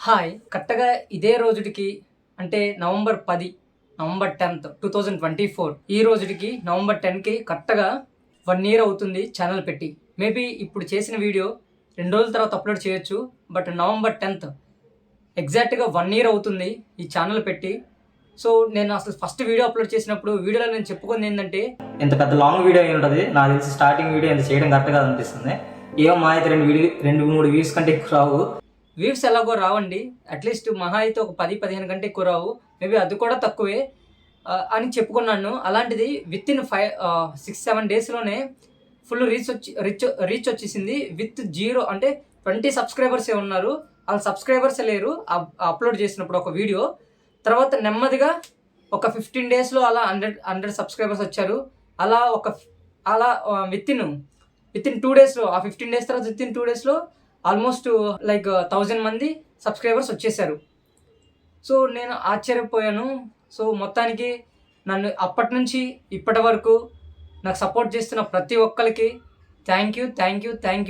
Hi! కరెక్ట్‌గా ఇదే రోజుటికి అంటే నవంబర్ 10, నవంబర్ 10థ్ 2024 ఈ రోజుటికి నవంబర్ 10కి కరెక్ట్‌గా 1 ఇయర్ అవుతుంది ఛానెల్ పెట్టి. మేబీ ఇప్పుడు చేసిన వీడియో 2 రోజుల తర్వాత అప్‌లోడ్ చేయొచ్చు. బట్ నవంబర్ 10థ్ ఎగ్జాక్ట్‌గా 1 ఇయర్ అవుతుంది ఈ ఛానెల్ పెట్టి. సో, నేను అసలు ఫస్ట్ వీడియో అప్‌లోడ్ చేసినప్పుడు వీడియోలో నేను చెప్పుకుందేంటంటే, ఇంత పెద్ద లాంగ్ వీడియో అయి ఉంటది. నాకు తెలిసి స్టార్టింగ్ వీడియో ఇంత చేయడం కరెక్ట్ కాదనిపిస్తుంది. ఏమో మహా అయితే 2, 3 వ్యూస్ కంటే ఎక్కువ రావు. వ్యూస్ ఎలాగో రావండి. అట్లీస్ట్ మహా అయితే ఒక 10, 15 కంటే ఎక్కువ రావు. మేబీ అది కూడా తక్కువే అని చెప్పుకున్నాను. అలాంటిది వితిన్ 6, 7 డేస్‌లోనే ఫుల్ రీచ్ వచ్చేసింది. విత్ 0 అంటే 20 సబ్స్క్రైబర్సే ఉన్నారు. ఆళ్ళు సబ్స్క్రైబర్సే లేరు. అప్‌లోడ్ చేసినప్పుడు ఒక వీడియో. తర్వాత నెమ్మదిగా ఒక 15 డేస్‌లో అలా 100 సబ్స్క్రైబర్స్ వచ్చారు. అలా వితిన్ 2 డేస్‌లో ఆ 15 డేస్ తర్వాత వితిన్ 2 డేస్‌లో ఆల్మోస్ట్ లైక్ 1000 మంది సబ్స్క్రైబర్స్ వచ్చేసారు. సో, నేను ఆశ్చర్యపోయాను. సో, మొత్తానికి నన్ను అప్పటి నుంచి ఇప్పటి వరకు నాకు సపోర్ట్ చేస్తున్న ప్రతి ఒక్కరికి థ్యాంక్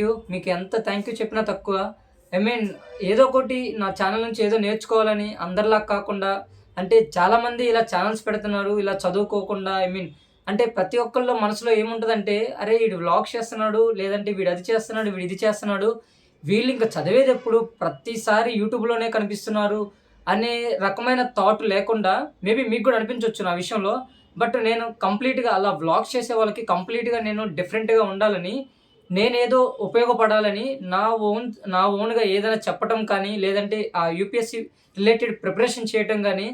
యూ. మీకు ఎంత థ్యాంక్ యూ చెప్పినా తక్కువ. ఐ మీన్ ఏదో ఒకటి నా ఛానల్ నుంచి ఏదో నేర్చుకోవాలని అందరిలా కాకుండా, అంటే చాలామంది ఇలా ఛానల్స్ పెడుతున్నారు ఇలా చదువుకోకుండా. అంటే ప్రతి ఒక్కళ్ళలో మనసులో ఏముంటదంటే, అరే వీడు వ్లాగ్స్ చేస్తున్నాడు, లేదంటే వీడు అది చేస్తున్నాడు, వీడు ఇది చేస్తున్నాడు, వీళ్ళు ఇంకా చదివేదెప్పుడు, ప్రతిసారి యూట్యూబ్‌లోనే కనిపిస్తున్నారు అనే రకమైన థాట్ లేకుండా, మేబీ మీకు కూడా అనిపించొచ్చు నా విషయంలో. బట్ నేను కంప్లీట్‌గా అలా వ్లాగ్స్ చేసే వాళ్ళకి కంప్లీట్‌గా నేను డిఫరెంట్‌గా ఉండాలని, నేనేదో ఉపయోగపడాలని నా ఓన్‌గా ఏదైనా చెప్పటం కానీ, లేదంటే ఆ యూపీఎస్‌సి రిలేటెడ్ ప్రిపరేషన్ చేయటం గానీ,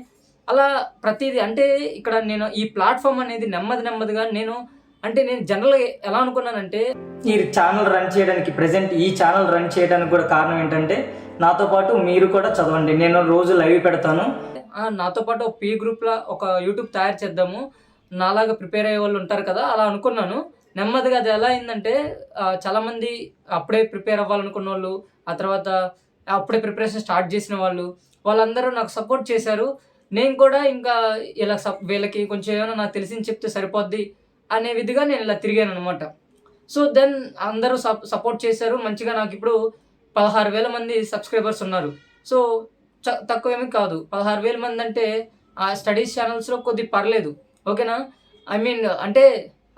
అలా ప్రతీది అంటే ఇక్కడ నేను ఈ ప్లాట్‌ఫామ్ అనేది నెమ్మదిగా నేను జనరల్‌గా ఎలా అనుకున్నానంటే, ఈ ఛానల్ రన్ చేయడానికి ఈ ఛానల్ రన్ చేయడానికి కూడా కారణం ఏంటంటే, నాతో పాటు మీరు కూడా చదవండి. నేను రోజు లైవ్ పెడతాను. నాతో పాటు ఒక గ్రూప్‌లా ఒక యూట్యూబ్ తయారు చేద్దాము. నాలాగా ప్రిపేర్ అయ్యే వాళ్ళు ఉంటారు కదా! అలా అనుకున్నాను. నెమ్మదిగా అది ఎలా అయిందంటే, చాలామంది అప్పుడే ప్రిపేర్ అవ్వాలనుకున్నోళ్ళు, ఆ తర్వాత అప్పుడే ప్రిపరేషన్ స్టార్ట్ చేసిన వాళ్ళందరూ నాకు సపోర్ట్ చేశారు. నేను కూడా ఇంకా ఇలా వీళ్ళకి కొంచెం ఏమైనా నాకు తెలిసింది చెప్తే సరిపోద్ది అనే విధిగా నేను ఇలా తిరిగాననమాట. సో, దెన్ అందరూ సపోర్ట్ చేశారు. మంచిగా నాకిప్పుడు 16,000 మంది సబ్స్క్రైబర్స్ ఉన్నారు. సో, తక్కువేమీ కాదు. 16,000 మంది అంటే ఆ స్టడీస్ ఛానల్స్‌లో కొద్దిగా పర్లేదు. ఓకేనా? అంటే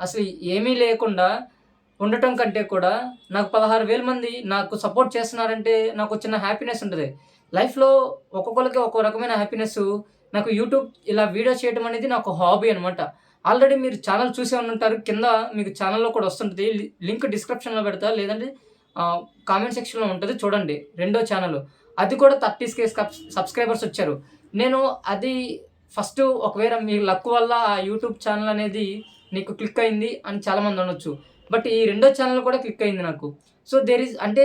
అసలు ఏమీ లేకుండా ఉండటం కంటే కూడా నాకు 16,000 మంది నాకు సపోర్ట్ చేస్తున్నారంటే నాకు చిన్న హ్యాపీనెస్ ఉంటది. లైఫ్‌లో ఒక్కొక్కళ్ళకి ఒక్కో రకమైన హ్యాపీనెస్సు. నాకు యూట్యూబ్ ఇలా వీడియో చేయడం అనేది నాకు హాబీ అనమాట. ఆల్రెడీ మీరు ఛానల్ చూసే ఉంటారు. కింద మీకు ఛానల్‌లో కూడా వస్తుంటది. లింక్ డిస్క్రిప్షన్‌లో పెడతా, లేదంటే కామెంట్ సెక్షన్‌లో ఉంటది చూడండి. రెండో ఛానల్. అది కూడా 30K సబ్స్క్రైబర్స్ వచ్చారు. నేను అది ఫస్ట్ ఒకవేళ మీ లక్ వల్ల ఆ యూట్యూబ్ ఛానల్ అనేది నీకు క్లిక్ అయింది అని చాలామంది అనొచ్చు. బట్ ఈ రెండో ఛానల్ కూడా క్లిక్ అయింది నాకు. సో, అంటే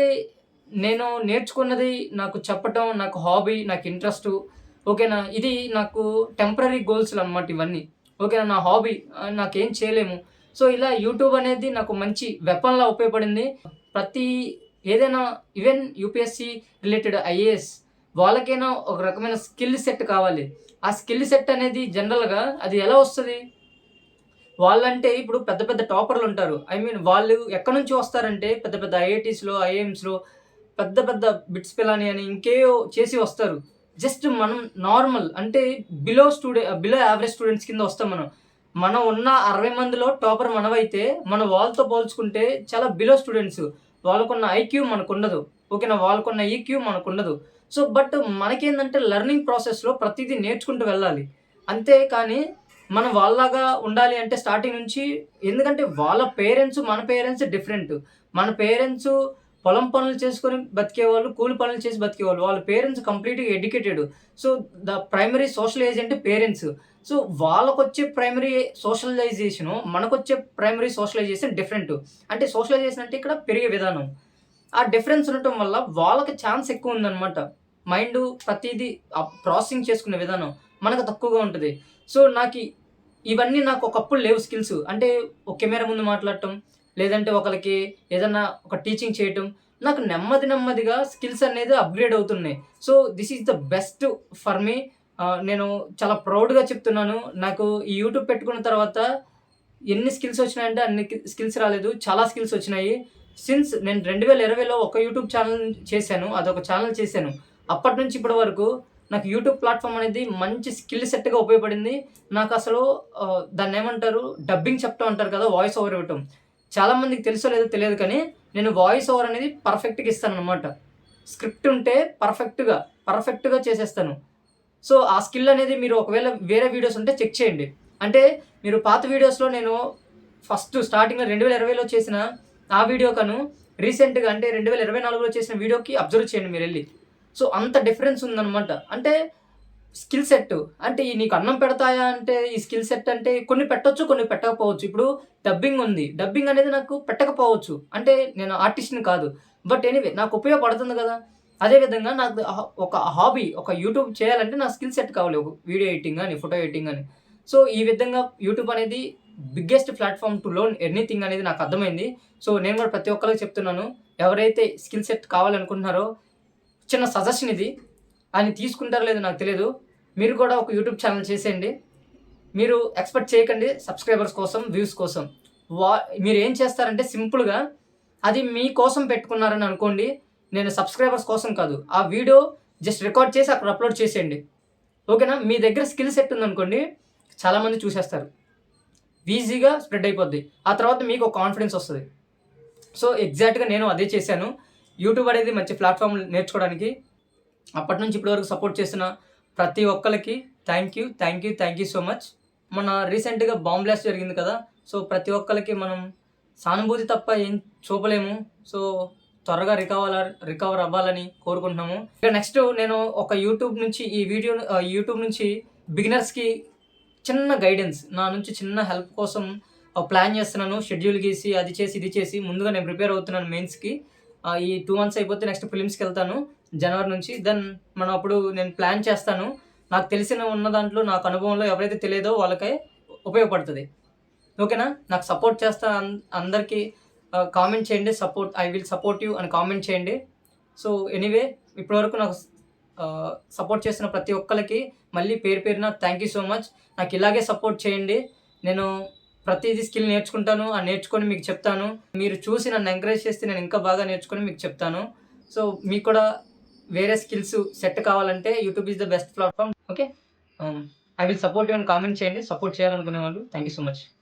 నేను నేర్చుకున్నది నాకు చెప్పటం నాకు హాబీ, నాకు ఇంట్రెస్టు. ఓకేనా? ఇది నాకు టెంపరరీ గోల్స్‌లనమాట ఇవన్నీ. ఓకేనా? నా హాబీ నాకేం చేయలేము. సో, ఇలా యూట్యూబ్ అనేది నాకు మంచి వెపన్‌లా ఉపయోగపడింది. ఏదైనా ఈవెన్ యూపీఎస్‌సి రిలేటెడ్ ఐఏఎస్ వాళ్ళకైనా ఒక రకమైన స్కిల్ సెట్ కావాలి. ఆ స్కిల్ సెట్ అనేది జనరల్‌గా అది ఎలా వస్తది? వాళ్ళంటే ఇప్పుడు పెద్ద పెద్ద టాపర్‌లుంటారు. వాళ్ళు ఎక్కడి నుంచి వస్తారంటే పెద్ద పెద్ద ఐఐటీస్‌లో, ఐఐఎమ్స్‌లో పెద్ద పెద్ద బిట్స్ పిలాని అని ఇంకేవో చేసి వస్తారు. జస్ట్ మనం నార్మల్ అంటే బిలో యావరేజ్ స్టూడెంట్స్ కింద వస్తాం మనం. మనం ఉన్న 60 మందిలో టాపర్ మనమైతే, మనం వాళ్ళతో పోల్చుకుంటే చాలా బిలో స్టూడెంట్స్. వాళ్ళకున్న ఐక్యూ మనకుండదు. ఓకేనా? వాళ్ళకున్న ఈక్యూ మనకుండదు. సో, బట్ మనకేందంటే లెర్నింగ్ ప్రాసెస్‌లో ప్రతీదీ నేర్చుకుంటూ వెళ్ళాలి. అంతే కానీ మనం వాళ్ళలాగా ఉండాలి అంటే స్టార్టింగ్ నుంచి, ఎందుకంటే వాళ్ళ పేరెంట్స్, మన పేరెంట్స్ డిఫరెంట్. మన పేరెంట్స్ పొలం పనులు చేసుకొని బతికేవాళ్ళు, కూలి పనులు చేసి బతికేవాళ్ళు. వాళ్ళ పేరెంట్స్ కంప్లీట్‌గా educated. So, the primary social agent parents. So, వాళ్ళకొచ్చే ప్రైమరీ సోషలైజేషను, మనకొచ్చే ప్రైమరీ సోషలైజేషన్ డిఫరెంట్. అంటే సోషలైజేషన్ అంటే ఇక్కడ పెరిగే విధానం. ఆ డిఫరెన్స్ ఉండటం వల్ల వాళ్ళకి ఛాన్స్ ఎక్కువుందనమాట. మైండు ప్రతీదీ ప్రాసెసింగ్ చేసుకునే విధానం మనకు తక్కువగా ఉంటది. సో, ఇవన్నీ నాకు ఒకప్పుడు లేవు స్కిల్స్. అంటే ఒక కెమెరా ముందు మాట్లాడటం, లేదంటే ఒకళ్ళకి ఏదన్నా ఒక టీచింగ్ చేయటం. నాకు నెమ్మదిగా స్కిల్స్ అనేది అప్‌గ్రేడ్ అవుతున్నాయి. So, this is the best for me. నేను చాలా ప్రౌడ్‌గా చెప్తున్నాను. నాకు ఈ యూట్యూబ్ పెట్టుకున్న తర్వాత ఎన్ని స్కిల్స్ వచ్చినాయంటే అన్ని స్కిల్స్ రాలేదు. చాలా స్కిల్స్ వచ్చినాయి. సిన్స్ నేను 2020లో ఒక యూట్యూబ్ ఛానెల్ చేశాను. అదొక ఛానెల్ చేశాను. అప్పటి నుంచి ఇప్పటి వరకు నాకు యూట్యూబ్ ప్లాట్ఫామ్ అనేది మంచి స్కిల్ సెట్గా ఉపయోగపడింది. నాకు అసలు దాన్ని ఏమంటారు, డబ్బింగ్ చెప్పడం అంటారు కదా, వాయిస్ ఓవర్ ఇవ్వటం. చాలామందికి తెలుసో లేదో తెలియదు కానీ నేను వాయిస్ ఓవర్ అనేది పర్ఫెక్ట్గా ఇస్తానన్నమాట. స్క్రిప్ట్ ఉంటే పర్ఫెక్ట్గా చేసేస్తాను. సో ఆ స్కిల్ అనేది మీరు ఒకవేళ వేరే వీడియోస్ ఉంటే చెక్ చేయండి. అంటే మీరు పాత వీడియోస్లో నేను ఫస్ట్ స్టార్టింగ్లో 2020లో చేసిన ఆ వీడియో కను రీసెంట్గా అంటే 2024లో చేసిన వీడియోకి అబ్జర్వ్ చేయండి మీరు వెళ్ళి. సో అంత డిఫరెన్స్ ఉందన్నమాట. అంటే స్కిల్ సెట్ అంటే నీకు అన్నం పెడతాయా అంటే ఈ స్కిల్ సెట్ అంటే కొన్ని పెట్టొచ్చు, కొన్ని పెట్టకపోవచ్చు. ఇప్పుడు డబ్బింగ్ ఉంది. డబ్బింగ్ అనేది నాకు పెట్టకపోవచ్చు. అంటే నేను ఆర్టిస్ట్‌ని కాదు. బట్ ఎనీవే నాకు ఉపయోగపడుతుంది కదా! అదేవిధంగా నాకు ఒక హాబీ, ఒక యూట్యూబ్ చేయాలంటే నా స్కిల్ సెట్ కావాలి. ఒక వీడియో ఎడిటింగ్ గాని, ఫోటో ఎడిటింగ్ గాని. సో ఈ విధంగా యూట్యూబ్ అనేది biggest platform to learn anything అనేది నాకు అర్థమైంది. సో నేను కూడా ప్రతి ఒక్కరికి చెప్తున్నాను. ఎవరైతే స్కిల్ సెట్ కావాలనుకుంటున్నారో చిన్న సజెషన్ ఇది. ఆయన తీసుకుంటారో లేదో నాకు తెలీదు. మీరు కూడా ఒక యూట్యూబ్ ఛానల్ చేసేయండి. మీరు ఎక్స్‌పెక్ట్ చేయకండి సబ్స్క్రైబర్స్ కోసం, వ్యూస్ కోసం. మీరేం చేస్తారంటే సింపుల్‌గా అది మీకోసం పెట్టుకున్నారని అనుకోండి. నేను సబ్స్క్రైబర్స్ కోసం కాదు. ఆ వీడియో జస్ట్ రికార్డ్ చేసి అక్కడ అప్‌లోడ్ చేసేయండి. ఓకేనా? మీ దగ్గర స్కిల్ సెట్ ఉందనుకోండి, చాలామంది చూసేస్తారు. ఈజీగా స్ప్రెడ్ అయిపోద్ది. ఆ తర్వాత మీకు ఒక కాన్ఫిడెన్స్ వస్తది. సో ఎగ్జాక్ట్‌గా నేను అదే చేశాను. యూట్యూబ్ అనేది మంచి ప్లాట్‌ఫార్మ్ నేర్చుకోవడానికి. అప్పటి నుంచి ఇప్పటి వరకు సపోర్ట్ చేసిన ప్రతి ఒక్కళ్ళకి థ్యాంక్ యూ సో మచ్. మొన్న రీసెంట్‌గా బాంబ్ బ్లాస్ట్ జరిగింది కదా! సో ప్రతి ఒక్కళ్ళకి మనం సానుభూతి తప్ప ఏం చూపలేము. సో త్వరగా రికవర్ అవ్వాలని కోరుకుంటున్నాము. ఇక నెక్స్ట్ నేను ఒక యూట్యూబ్ నుంచి బిగినర్స్‌కి చిన్న గైడెన్స్, నా నుంచి చిన్న హెల్ప్ కోసం ప్లాన్ చేస్తున్నాను. షెడ్యూల్ గీసి అది చేసి, ఇది చేసి ముందుగా నేను ప్రిపేర్ అవుతున్నాను మెయిన్స్‌కి. ఈ 2 మంత్స్ అయిపోతే నెక్స్ట్ ఫిలిమ్స్‌కెళ్తాను జనవరి నుంచి. దెన్ మనం అప్పుడు నేను ప్లాన్ చేస్తాను. నాకు ఉన్న దాంట్లో నాకు అనుభవంలో ఎవరైతే తెలియదో వాళ్ళకే ఉపయోగపడుతుంది. ఓకేనా? నాకు సపోర్ట్ చేస్తా అందరికీ కామెంట్ చేయండి. ఐ విల్ సపోర్ట్ యూ అని కామెంట్ చేయండి. సో ఎనీవే ఇప్పటివరకు నాకు సపోర్ట్ చేసిన ప్రతి ఒక్కరికి మళ్ళీ పేరున థ్యాంక్ యూ సో మచ్. నాకు ఇలాగే సపోర్ట్ చేయండి. నేను ప్రతిదీ స్కిల్ నేర్చుకుంటాను. నేర్చుకొని మీకు చెప్తాను. మీరు చూసి నన్ను ఎంకరేజ్ చేస్తే నేను ఇంకా బాగా నేర్చుకొని మీకు చెప్తాను. సో మీకు కూడా వేరే స్కిల్స్ సెట్ కావాలంటే YouTube is the best platform. Okay. I will support you అని కామెంట్ చేయండి. సపోర్ట్ చేయాలనుకునే వాళ్ళు. Thank you so much.